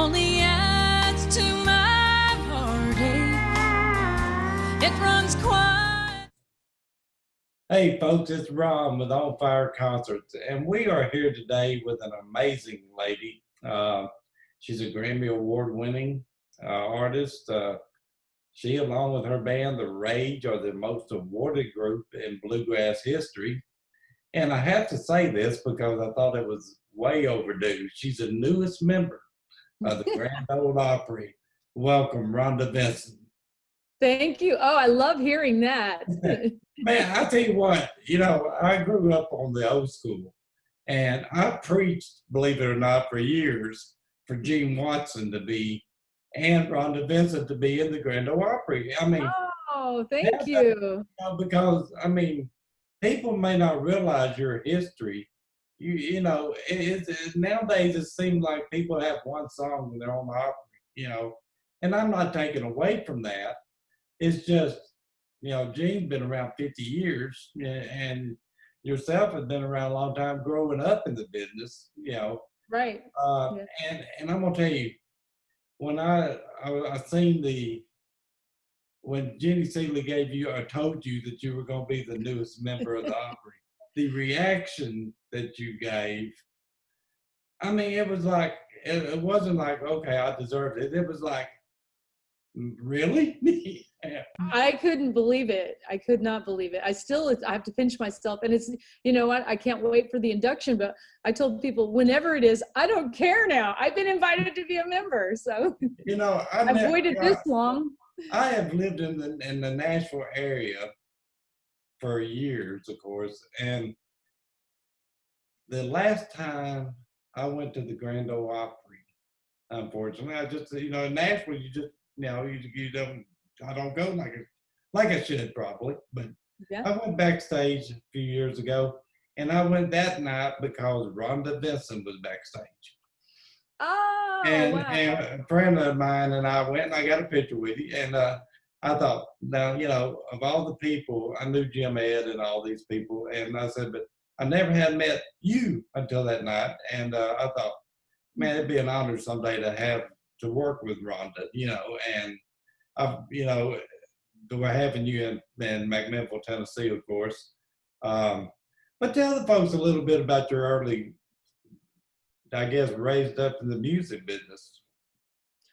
only adds to my heartache. It runs quiet. Hey folks, it's Ron with On Fire Concerts, and we are here today with an amazing lady. She's a Grammy Award winning artist. She, along with her band, The Rage, are the most awarded group in bluegrass history. And I have to say this because I thought it was way overdue. She's the newest member of the Grand Ole Opry. Welcome, Rhonda, Vincent. Thank you. Oh, I love hearing that. Man, I tell you what, I grew up on the old school, and I preached, believe it or not, for years for Gene Watson to be and Rhonda Vincent to be in the Grand Ole Opry. I mean, oh, thank you. Because people may not realize your history. Nowadays it seems like people have one song when they're on the Opry, and I'm not taking away from that. It's just, Gene's been around 50 years, and yourself has been around a long time growing up in the business, Right. Yeah. And I'm gonna tell you, when I seen when Jenny Seeley gave you or told you that you were gonna be the newest member of the Opry, the reaction that you gave, I mean, it was like, it wasn't like, okay, I deserved it. It was like, really? I couldn't believe it. I could not believe it. I have to pinch myself. And it's, what, I can't wait for the induction, but I told people whenever it is, I don't care now. I've been invited to be a member. So, I've waited this long. I have lived in the Nashville area for years, of course. And the last time I went to the Grand Ole Opry, unfortunately, I just, in Nashville, you just, you don't, I don't go like I should probably, but yeah. I went backstage a few years ago, and I went that night because Rhonda Vincent was backstage. Oh, and, wow. And a friend of mine and I went, and I got a picture with you, and I thought, now, of all the people, I knew Jim Ed and all these people, and I said, but I never had met you until that night, and I thought, man, it'd be an honor someday to work with Rhonda, and we're having you in McMinnville, Tennessee, of course. But tell the folks a little bit about your early, I guess, raised up in the music business.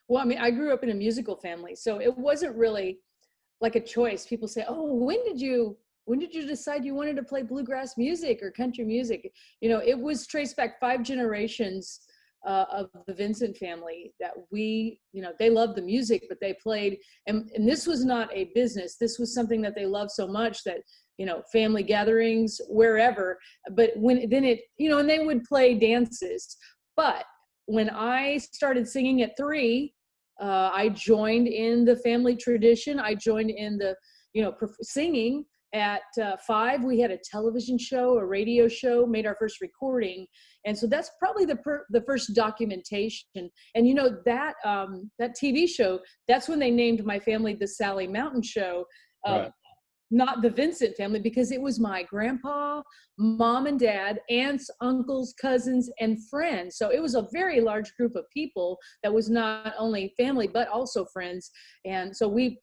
Well, I mean, I grew up in a musical family, so it wasn't really like a choice. People say, oh, when did you decide you wanted to play bluegrass music or country music? It was traced back 5 generations of the Vincent family that they loved the music, but they played, and this was not a business. This was something that they loved so much that, family gatherings, wherever, but and they would play dances. But when I started singing at 3, I joined in the family tradition. I joined in the, singing. At 5, we had a television show, a radio show, made our first recording. And so that's probably the first documentation. And that TV show, that's when they named my family the Sally Mountain Show, right. Not the Vincent family, because it was my grandpa, mom and dad, aunts, uncles, cousins, and friends. So it was a very large group of people that was not only family, but also friends. And so we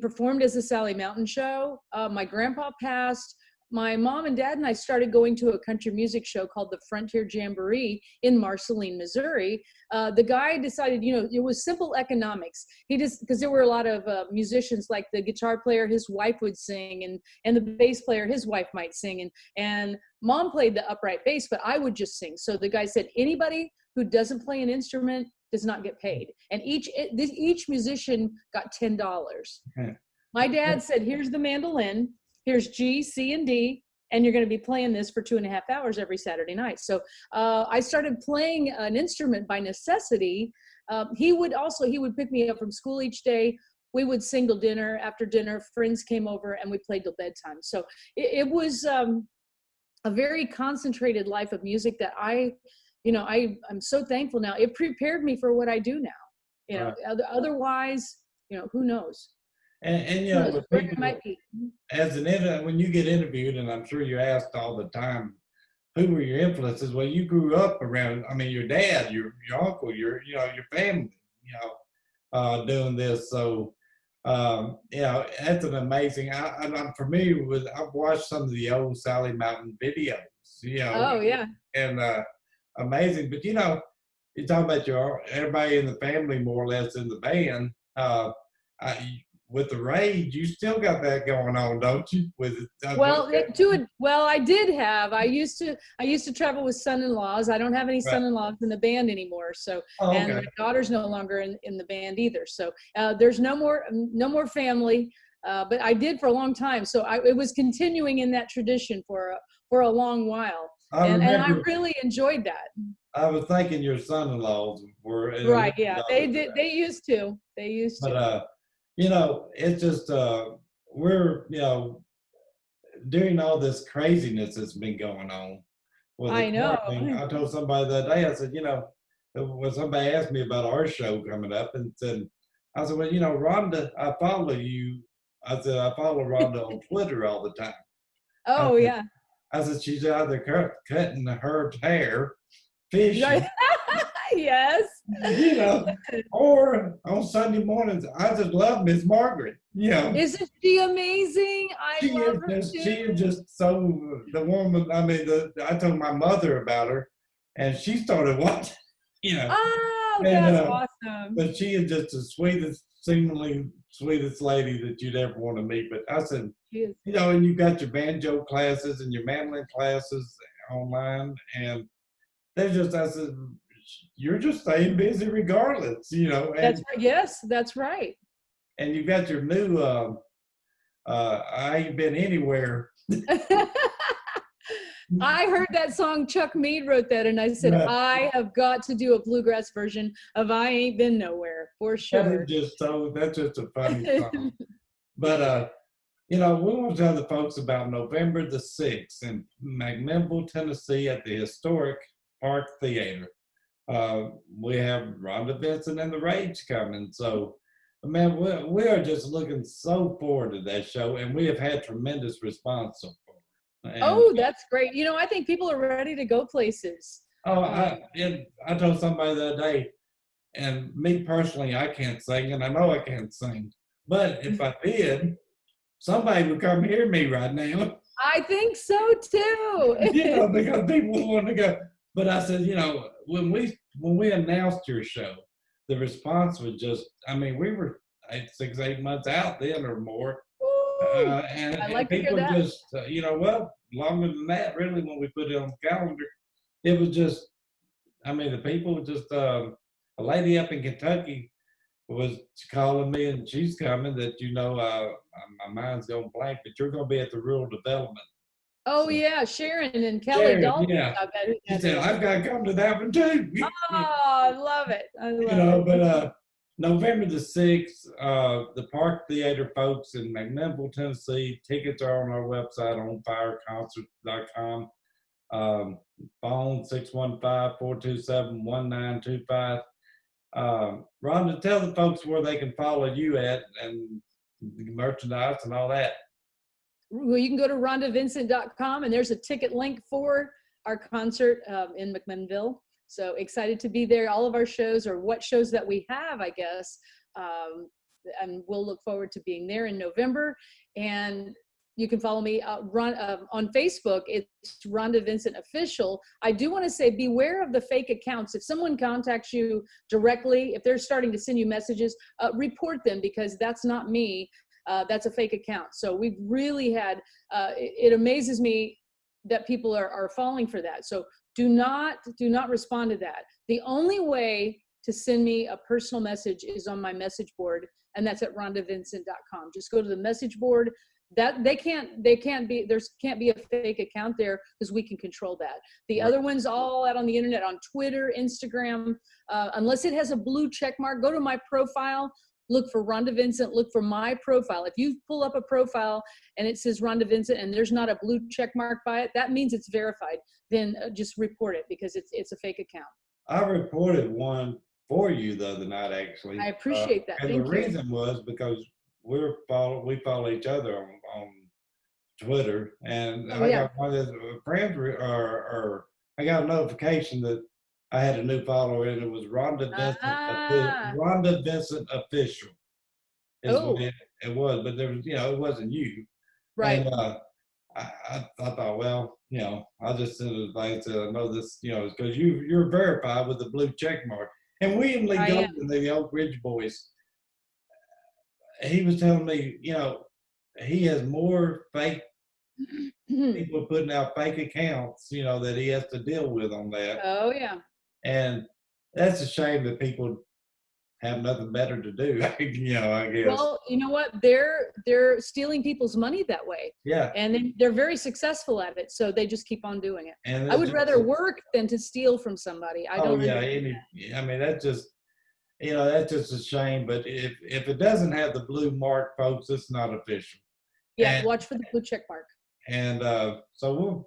performed as the Sally Mountain Show. My grandpa passed. My mom and dad and I started going to a country music show called the Frontier Jamboree in Marceline, Missouri. The guy decided, it was simple economics. Because there were a lot of musicians, like the guitar player, his wife would sing, and the bass player, his wife might sing, and mom played the upright bass, but I would just sing. So the guy said, anybody who doesn't play an instrument does not get paid. And each musician got $10. My dad said, here's the mandolin, here's G, C, and D, and you're going to be playing this for 2.5 hours every Saturday night. So I started playing an instrument by necessity. He would pick me up from school each day. We would sing till dinner. After dinner, friends came over and we played till bedtime. So it was a very concentrated life of music that I'm so thankful now. It prepared me for what I do now. Right. Otherwise, who knows? And with people, when you get interviewed, and I'm sure you're asked all the time, who were your influences? Well, you grew up around, I mean, your dad, your uncle, your family, doing this. So, that's an amazing. I'm familiar with. I've watched some of the old Sally Mountain videos, Oh yeah. and amazing. But you talk about your everybody in the family more or less in the band. I, with the Rage, you still got that going on, don't you? Well, I did have. I used to travel with son-in-laws. I don't have any Right. son-in-laws in the band anymore. So, Oh, and okay. my daughter's no longer in the band either. So, there's no more family. But I did for a long time. So it was continuing in that tradition for a long while, I and I remember. really enjoyed that. I was thinking your son-in-laws were in a Right? little Yeah, they younger than did. that. They used to. They used But to. it's just we're during all this craziness that's been going on with the I know. quarantine. I told somebody the other day, I said, when somebody asked me about our show coming up, and said, I said, well, Rhonda, I follow you. I said, I follow Rhonda on Twitter all the time. I Oh said, yeah. she's out there cutting her hair, Right. fishing, Yes. you know, or on Sunday mornings, I just love Miss Margaret. Isn't she amazing? I love her She too. is just so the woman. I mean, I told my mother about her, and she started watching. You know, Oh, and that's awesome. but she is just the sweetest, seemingly sweetest lady that you'd ever want to meet. But I said, She is. and you got your banjo classes and your mandolin classes online, and they're just. I said, you're just staying busy regardless. That's right. Yes, that's right. And you got your new. I ain't been anywhere. I heard that song. Chuck Mead wrote that, and I said, Right. I have got to do a bluegrass version of I Ain't Been Nowhere for sure. That's just a funny song. But we want to tell the folks about November the 6th in McMinnville, Tennessee at the historic Park Theater. We have Rhonda, Vincent, and the Rage coming. So, man, we are just looking so forward to that show, and we have had tremendous response so far. And, Oh, that's great. I think people are ready to go places. I told somebody the other day, and me personally, I can't sing, and I know I can't sing. But if I did, somebody would come hear me right now. I think so too. Because people want to go. But I said, when we announced your show, the response was just, I mean, we were 8 months out then or more. And, I like to hear people that. just, longer than that, really, when we put it on the calendar, it was just, I mean, the people just, a lady up in Kentucky was calling me, and she's coming that, my mind's going blank, but you're going to be at the rural development. Oh So, yeah, Sharon and Kelly Sharon, Dalton. yeah. I bet She said, I've got to come to that one too. Oh, I love it. I love it. But November the 6th, the Park Theater folks in McMinnville, Tennessee. Tickets are on our website on fireconcert.com. Phone 615-427-1925. Rhonda, tell the folks where they can follow you at and the merchandise and all that. Well, you can go to rhondavincent.com, and there's a ticket link for our concert in McMinnville. So excited to be there. All of our shows, or what shows that we have, I guess. And we'll look forward to being there in November. And you can follow me on Facebook. It's Rhonda Vincent Official. I do want to say, beware of the fake accounts. If someone contacts you directly, if they're starting to send you messages, report them, because that's not me. That's a fake account. So we've really had, it amazes me that people are falling for that. So do not respond to that. The only way to send me a personal message is on my message board, and that's at rhondavincent.com. Just go to the message board. That there can't be a fake account there, because we can control that. The other ones all out on the internet, on Twitter, Instagram, unless it has a blue check mark, go to my profile. Look for Rhonda Vincent, look for my profile. If you pull up a profile and it says Rhonda Vincent and there's not a blue check mark by it, that means it's verified. Then just report it, because it's a fake account. I reported one for you the other night, actually. I appreciate that. And Thank the you. reason was because we follow each other on Twitter, and Oh I yeah. got one of the friends, or I got a notification that I had a new follower, and it was Ah. Rhonda Vincent official is what Oh, it was, but there was, it wasn't you. And right. I thought, well, I'll just send a thing to know this, because you're verified with the blue check mark. And William Lee I am. Golden, the Oak Ridge Boys, he was telling me, he has more fake people putting out fake accounts, that he has to deal with on that. Oh yeah. And that's a shame that people have nothing better to do, I guess. Well, you know what? They're stealing people's money that way, Yeah. and they're very successful at it. So they just keep on doing it. And I it's would just, rather work than to steal from somebody. I oh don't yeah, understand. I mean, that's just a shame. But if it doesn't have the blue mark, folks, it's not official. Yeah, And watch for the blue check mark. so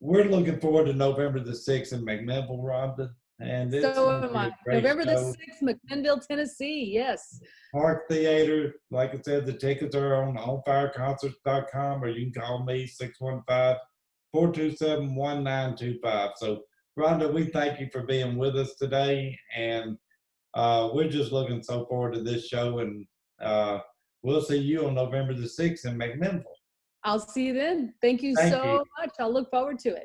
we're looking forward to November the 6th in McMinnville, Rhonda, and it's So going to am be I. a great November the show. 6th, McMinnville, Tennessee. Yes. Park Theater, like I said, the tickets are on onfireconcerts.com, or you can call me 615-427-1925. So, Rhonda, we thank you for being with us today, and we're just looking so forward to this show, and we'll see you on November the 6th in McMinnville. I'll see you then. Thank you Thank you. so much. I'll look forward to it.